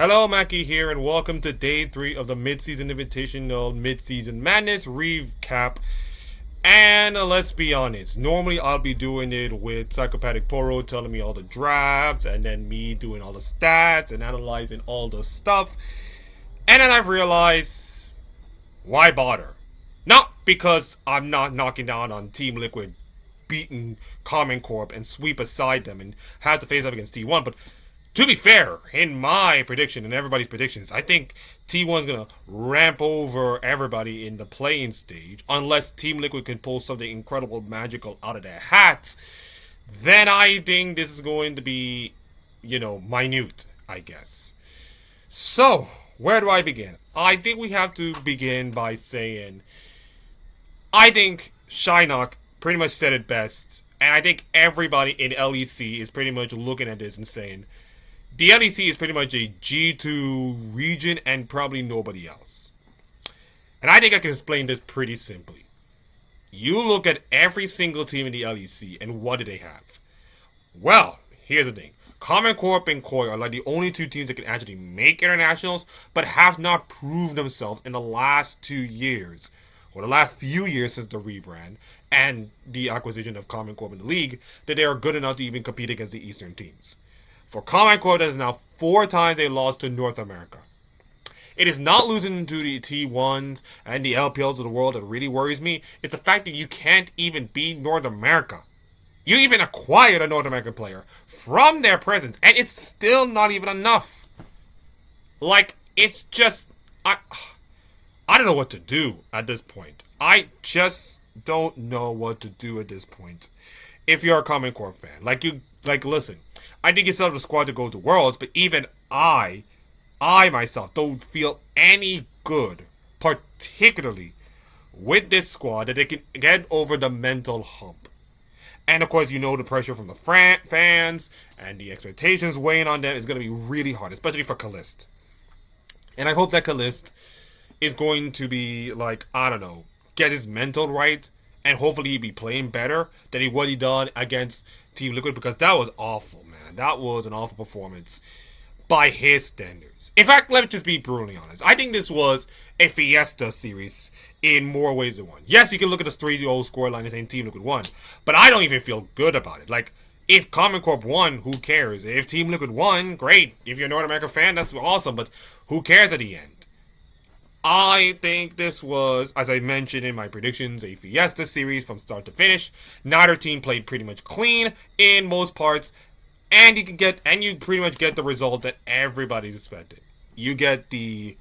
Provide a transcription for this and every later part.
Hello, Mackie here, and welcome to day 3 of the Mid-Season Invitational Mid-Season Madness Recap. And let's be honest, normally I'll be doing it with Psychopathic Poro telling me all the drafts, and then me doing all the stats and analyzing all the stuff. And then I've realized, why bother? Not because I'm not knocking down on Team Liquid beating Karmine Corp and sweep aside them and have to face up against T1, but to be fair, in my prediction and everybody's predictions, I think T1's going to ramp over everybody in the playing stage. Unless Team Liquid can pull something incredible, magical out of their hats, then I think this is going to be, minute, I guess. So, where do I begin? I think we have to begin by saying, I think Shynock pretty much said it best. And I think everybody in LEC is pretty much looking at this and saying, the LEC is pretty much a G2 region and probably nobody else. And I think I can explain this pretty simply. You look at every single team in the LEC and what do they have? Well, here's the thing. Karmine Corp and Koi are like the only two teams that can actually make internationals but have not proved themselves in the last 2 years. Or the last few years since the rebrand and the acquisition of Karmine Corp in the league that they are good enough to even compete against the Eastern teams. For Karmine Corp, that is now 4 times they lost to North America. It is not losing to the T1s and the LPLs of the world that really worries me. It's the fact that you can't even beat North America. You even acquired a North American player from their presence, and it's still not even enough. It's just... I don't know what to do at this point. I just don't know what to do at this point. If you're a Karmine Corp fan. Listen, I think you still have the squad to go to Worlds, but even I myself don't feel any good, particularly with this squad, that they can get over the mental hump. And of course, the pressure from the fans and the expectations weighing on them is going to be really hard, especially for Kalist. And I hope that Kalist is going to be, get his mental right, and hopefully he'll be playing better than what he done against Team Liquid, because that was awful, man. That was an awful performance by his standards. In fact, let me just be brutally honest. I think this was a Fiesta series in more ways than one. Yes, you can look at the 3-0 scoreline and say Team Liquid won, but I don't even feel good about it. If Karmine Corp won, who cares? If Team Liquid won, great. If you're a North American fan, that's awesome, but who cares at the end? I think this was, as I mentioned in my predictions, a Fiesta series from start to finish. Neither team played pretty much clean in most parts, and you pretty much get the result that everybody's expected. You get the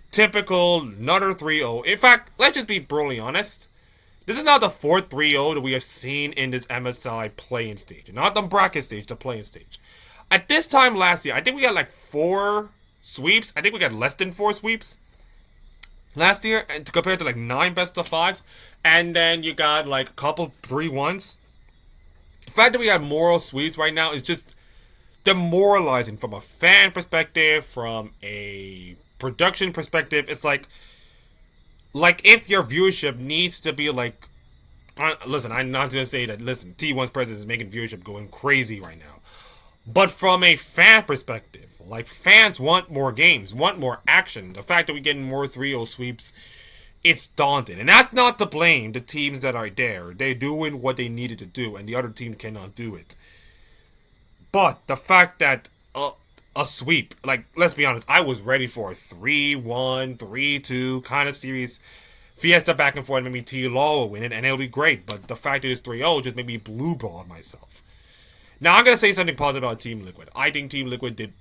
typical another 3-0. In fact, let's just be brutally honest. This is not the fourth 3-0 that we have seen in this MSI playing stage. Not the bracket stage, the playing stage. At this time last year, I think we got 4 sweeps. I think we got less than 4 sweeps last year, and compared to 9 best of 5s, and then you got a couple 3-1s. The fact that we have moral sweeps right now is just demoralizing from a fan perspective, from a production perspective. It's like if your viewership needs to be listen, I'm not gonna say that T1's presence is making viewership going crazy right now, but from a fan perspective, fans want more games, want more action. The fact that we're getting more 3-0 sweeps, it's daunting. And that's not to blame the teams that are there. They're doing what they needed to do, and the other team cannot do it. But the fact that a sweep, let's be honest, I was ready for a 3-1, 3-2 kind of series. Fiesta back and forth, maybe T-Law will win it, and it'll be great. But the fact that it's 3-0 just made me blue-ball myself. Now, I'm going to say something positive about Team Liquid. I think Team Liquid did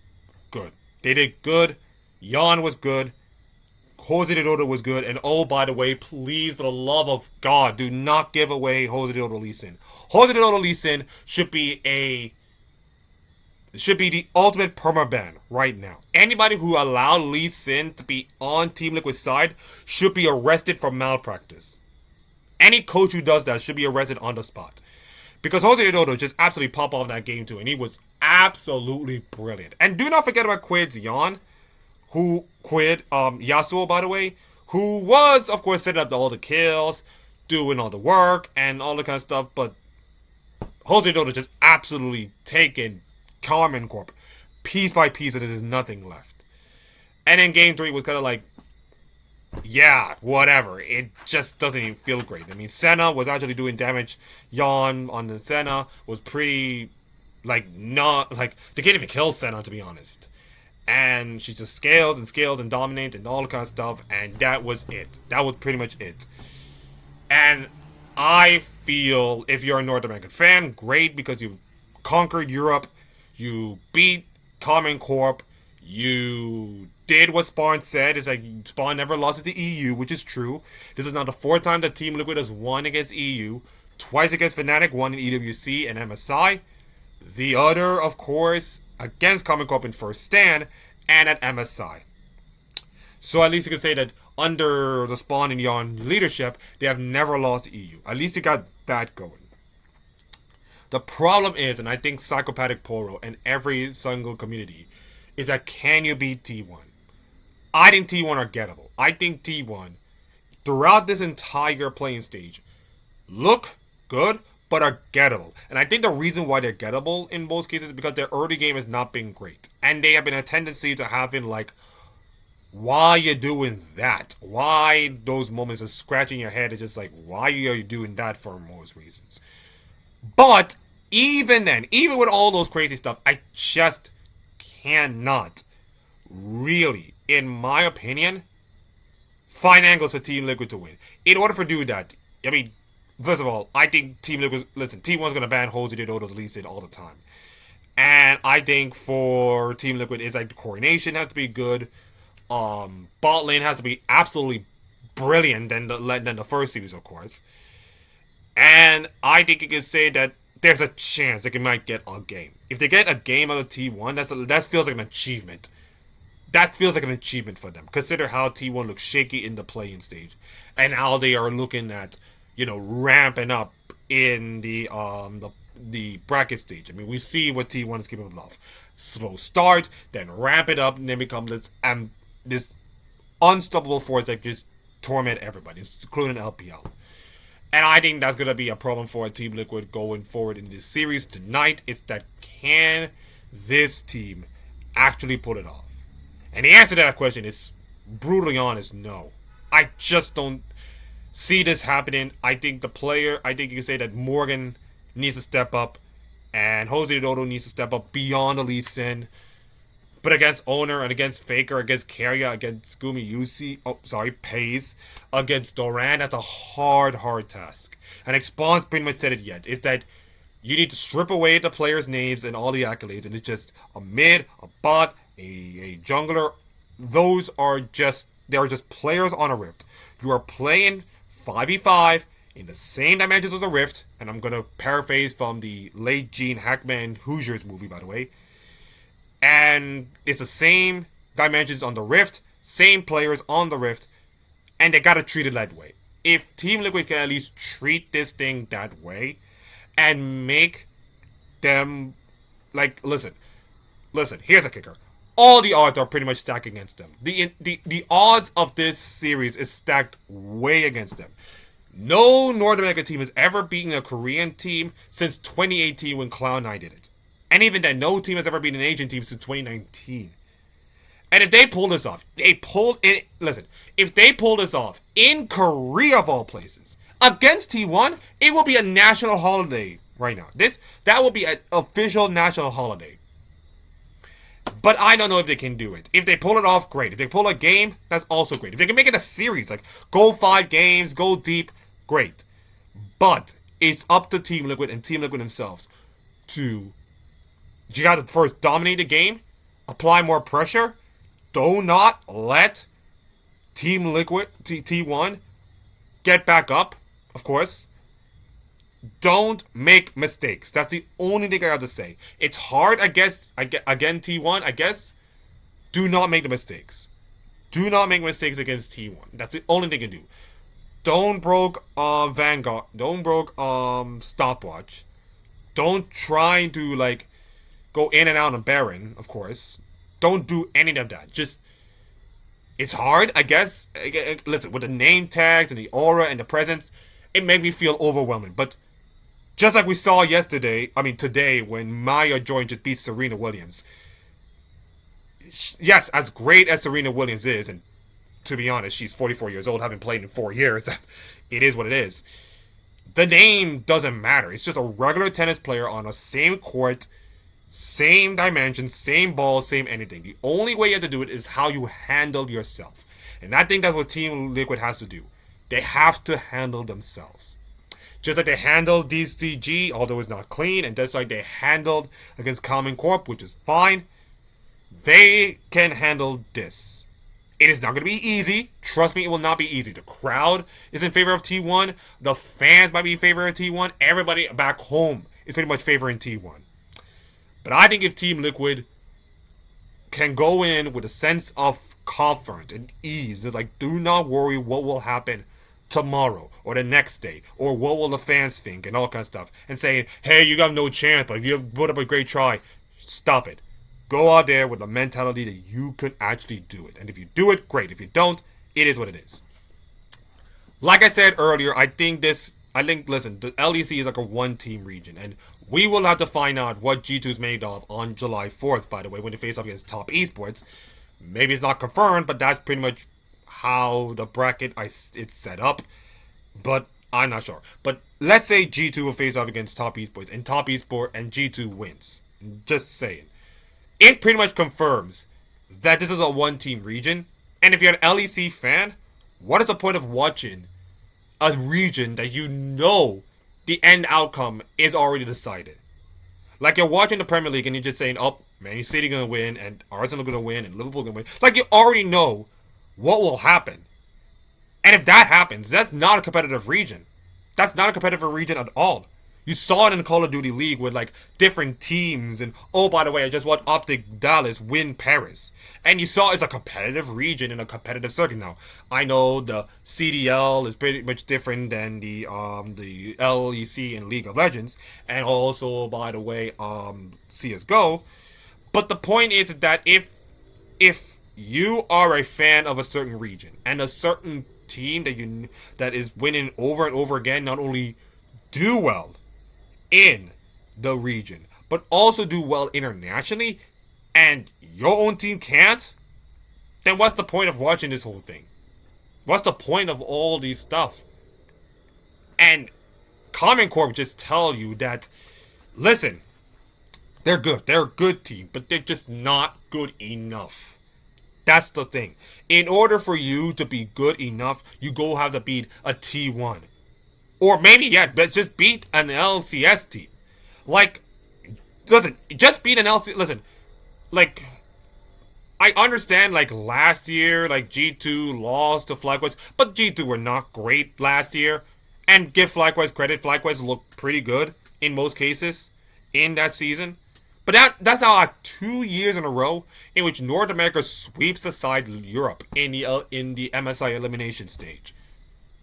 good. They did good. Jan was good. Jose de Dodo was good. And oh, by the way, please, for the love of God, do not give away Jose de Dodo Lee Sin. Jose de Dodo Lee Sin should be the ultimate permaban right now. Anybody who allowed Lee Sin to be on Team Liquid's side should be arrested for malpractice. Any coach who does that should be arrested on the spot. Because Jose de Dodo just absolutely popped off that game too, and he was absolutely brilliant. And do not forget about Quid's Jan, Yasuo, by the way, who was, of course, setting up all the kills, doing all the work, and all the kind of stuff, but Jose de Dodo just absolutely taken Karmine Corp piece by piece, and there's nothing left. And then game 3 was kind of like, yeah, whatever. It just doesn't even feel great. I mean, Senna was actually doing damage. Yon on the Senna was pretty, like, not, like, they can't even kill Senna, to be honest. And she just scales and dominates and all the kind of stuff, and that was it. That was pretty much it. And I feel, if you're a North American fan, great, because you conquered Europe, you beat Karmine Corp, you did what Spawn said. It's like Spawn never lost to the EU, which is true. This is now the 4th time that Team Liquid has won against EU. Twice against Fnatic, one in EWC and MSI. The other, of course, against Karmine Corp in First Stand and at MSI. So at least you can say that under the Spawn and Yon leadership, they have never lost to EU. At least you got that going. The problem is, and I think Psychopathic Poro and every single community, is that can you beat T1? I think T1 are gettable. I think T1, throughout this entire playing stage, look good, but are gettable. And I think the reason why they're gettable in most cases is because their early game has not been great. And they have been a tendency to having like, why are you doing that? Why those moments of scratching your head is just like, why are you doing that for most reasons? But even then, even with all those crazy stuff, I just cannot really, in my opinion, find angles for Team Liquid to win. In order for do that, I mean, first of all, I think Team Liquid, listen, T1's going to ban Jose Dodo's Lee Sin all the time. And I think for Team Liquid, it's like the coordination has to be good. Bot lane has to be absolutely brilliant than the first series, of course. And I think you can say that there's a chance they might get a game. If they get a game out of T1, that feels like an achievement. That feels like an achievement for them. Consider how T1 looks shaky in the playing stage, and how they are looking at, ramping up in the bracket stage. I mean, we see what T1 is capable of. Slow start, then ramp it up, and then become this unstoppable force that just torment everybody, including LPL. And I think that's going to be a problem for Team Liquid going forward in this series tonight. It's that, can this team actually pull it off? And the answer to that question is, brutally honest, no. I just don't see this happening. I think you can say that Morgan needs to step up, and Jose Dodo needs to step up beyond the Lee Sin. But against Owner and against Faker, against Karya, against Gumi Yusi, Pays, against Doran, that's a hard task. And Expawn's pretty much said it yet. Is that you need to strip away the players' names and all the accolades, and it's just a mid, a bot, a jungler. They're just players on a Rift. You are playing 5v5 in the same dimensions as a Rift, and I'm gonna paraphrase from the late Gene Hackman Hoosiers movie, by the way. And it's the same dimensions on the Rift, same players on the Rift, and they gotta treat it that way. If Team Liquid can at least treat this thing that way, and make them, like, listen, here's a kicker. All the odds are pretty much stacked against them. The odds of this series is stacked way against them. No North American team has ever beaten a Korean team since 2018 when Cloud9 did it. And even then, no team has ever beaten an Asian team since 2019. And if they pull this off, if they pull this off in Korea of all places, against T1, it will be a national holiday right now. That will be an official national holiday. But I don't know if they can do it. If they pull it off, great. If they pull a game, that's also great. If they can make it a series, like go 5 games, go deep, great. But it's up to Team Liquid and Team Liquid themselves to, you got to first dominate the game, apply more pressure. Do not let Team Liquid, T1, get back up, of course. Don't make mistakes. That's the only thing I have to say. It's hard, I guess. Again, T1, I guess. Do not make the mistakes. Do not make mistakes against T1. That's the only thing you can do. Don't broke Vanguard. Don't broke Stopwatch. Don't try to go in and out of Baron, of course. Don't do any of that. Just, it's hard, I guess. Listen, with the name tags and the aura and the presence, it made me feel overwhelming. But just like we saw today, when Maya joined just beat Serena Williams, yes, as great as Serena Williams is, and to be honest, she's 44 years old, having played in 4 years. It is what it is. The name doesn't matter. It's just a regular tennis player on a same court, same dimensions, same ball, same anything. The only way you have to do it is how you handle yourself. And I think that's what Team Liquid has to do. They have to handle themselves. Just like they handled DCG, although it's not clean, and just like they handled against Karmine Corp, which is fine, they can handle this. It is not going to be easy. Trust me, it will not be easy. The crowd is in favor of T1. The fans might be in favor of T1. Everybody back home is pretty much favoring T1. But I think if Team Liquid can go in with a sense of confidence and ease, it's like, do not worry what will happen tomorrow or the next day, or what will the fans think, and all kinds of stuff, and saying, hey, you got no chance, but you have put up a great try. Stop it. Go out there with the mentality that you could actually do it. And if you do it, great. If you don't, it is what it is. Like I said earlier, listen, the LEC is like a one-team region, and we will have to find out what G2 is made of on July 4th, by the way, when they face off against Top Esports. Maybe it's not confirmed, but that's pretty much how the bracket it's set up. But I'm not sure. But let's say G2 will face off against Top Esports, and Top Esports and G2 wins. Just saying. It pretty much confirms that this is a one-team region. And if you're an LEC fan, what is the point of watching a region that you know the end outcome is already decided? Like you're watching the Premier League and you're just saying, oh, Man City gonna win, and Arsenal gonna win, and Liverpool gonna win. Like you already know what will happen. And if that happens, that's not a competitive region. That's not a competitive region at all. You saw it in the Call of Duty League with like different teams, and oh, by the way, I just watched Optic Dallas win Paris. And you saw it's a competitive region in a competitive circuit now. I know the CDL is pretty much different than the LEC in League of Legends, and also, by the way, CS:GO. But the point is that if you are a fan of a certain region and a certain team that is winning over and over again, not only do well in the region, but also do well internationally, and your own team can't, then what's the point of watching this whole thing? What's the point of all these stuff? And Karmine Corp just tell you that, listen, they're good. They're a good team, but they're just not good enough. That's the thing. In order for you to be good enough, you go have to beat a T1. Or maybe, yeah, but just beat an LCS team. Like, listen, just beat an LCS. Listen, like, I understand, like, last year, like, G2 lost to FlyQuest, but G2 were not great last year. And give FlyQuest credit, FlyQuest looked pretty good in most cases in that season. But that's now like 2 years in a row in which North America sweeps aside Europe in the MSI elimination stage.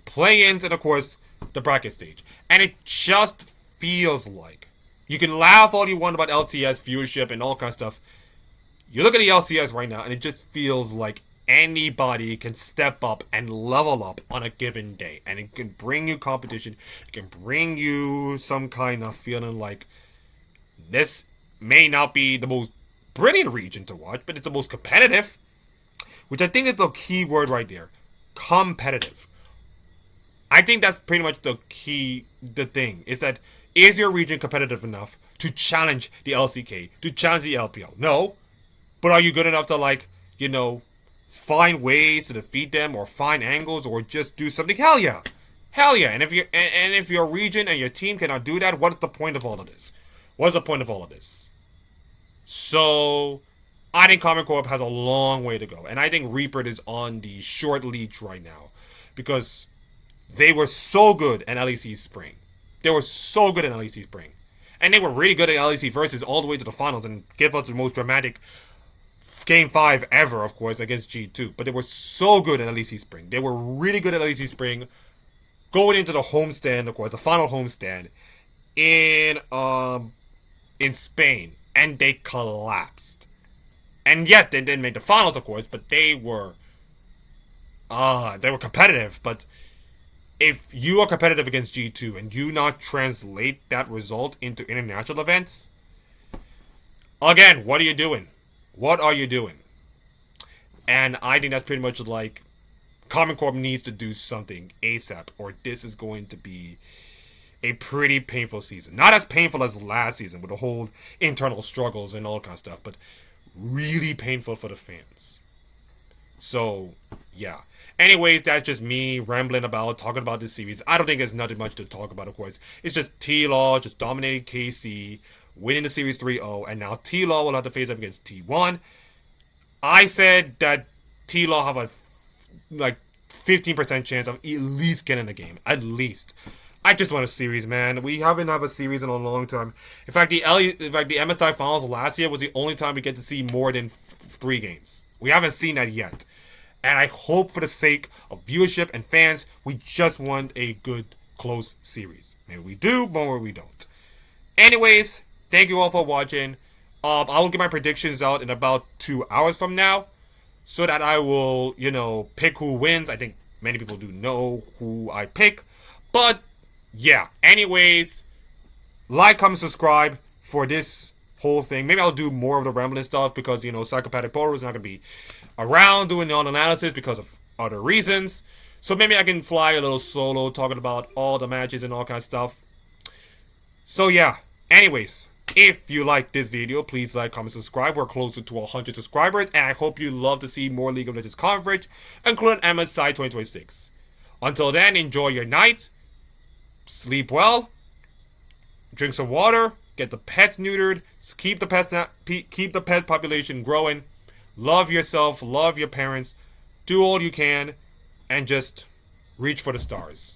Play-ins and, of course, the bracket stage. And it just feels like, you can laugh all you want about LCS viewership and all kinds of stuff. You look at the LCS right now and it just feels like anybody can step up and level up on a given day. And it can bring you competition. It can bring you some kind of feeling like this may not be the most brilliant region to watch, but it's the most competitive. Which I think is the key word right there. Competitive. I think that's pretty much the thing, is that, is your region competitive enough to challenge the LCK, to challenge the LPL? No. But are you good enough to, like, you know, find ways to defeat them, or find angles, or just do something? Hell yeah. Hell yeah. And if your region and your team cannot do that, what is the point of all of this? What is the point of all of this? So, I think Karmine Corp has a long way to go. And I think Reaper is on the short leash right now. Because they were so good at LEC Spring. They were so good at LEC Spring. And they were really good at LEC Versus all the way to the finals and give us the most dramatic Game 5 ever, of course, against G2. But they were so good at LEC Spring. They were really good at LEC Spring. Going into the homestand, of course, the final homestand in Spain. And they collapsed. And yes, they didn't make the finals, of course, but they were competitive. But if you are competitive against G2 and you not translate that result into international events, again, what are you doing? What are you doing? And I think that's pretty much like Karmine Corp needs to do something ASAP, or this is going to be a pretty painful season. Not as painful as last season with the whole internal struggles and all kind of stuff, but really painful for the fans. So, yeah. Anyways, that's just me rambling about, talking about this series. I don't think there's nothing much to talk about, of course. It's just T-Law just dominating KC, winning the series 3-0, and now T-Law will have to face up against T1. I said that T-Law have a, 15% chance of at least getting the game. At least. I just want a series, man. We haven't had a series in a long time. In fact, the MSI Finals last year was the only time we get to see more than 3 games. We haven't seen that yet. And I hope for the sake of viewership and fans, we just want a good, close series. Maybe we do, but maybe we don't. Anyways, thank you all for watching. I will get my predictions out in about 2 hours from now, so that I will, pick who wins. I think many people do know who I pick. But, yeah. Anyways, like, comment, subscribe for this whole thing. Maybe I'll do more of the rambling stuff because, Psychopathic Poro is not going to be around doing the analysis because of other reasons. So maybe I can fly a little solo talking about all the matches and all kinds of stuff. So, yeah. Anyways, if you like this video, please like, comment, subscribe. We're closer to 100 subscribers, and I hope you love to see more League of Legends coverage, including MSI 2026. Until then, enjoy your night, sleep well, drink some water, get the pets neutered, keep the pet population growing, love yourself, love your parents, do all you can, and just reach for the stars.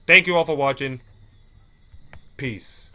Thank you all for watching. Peace.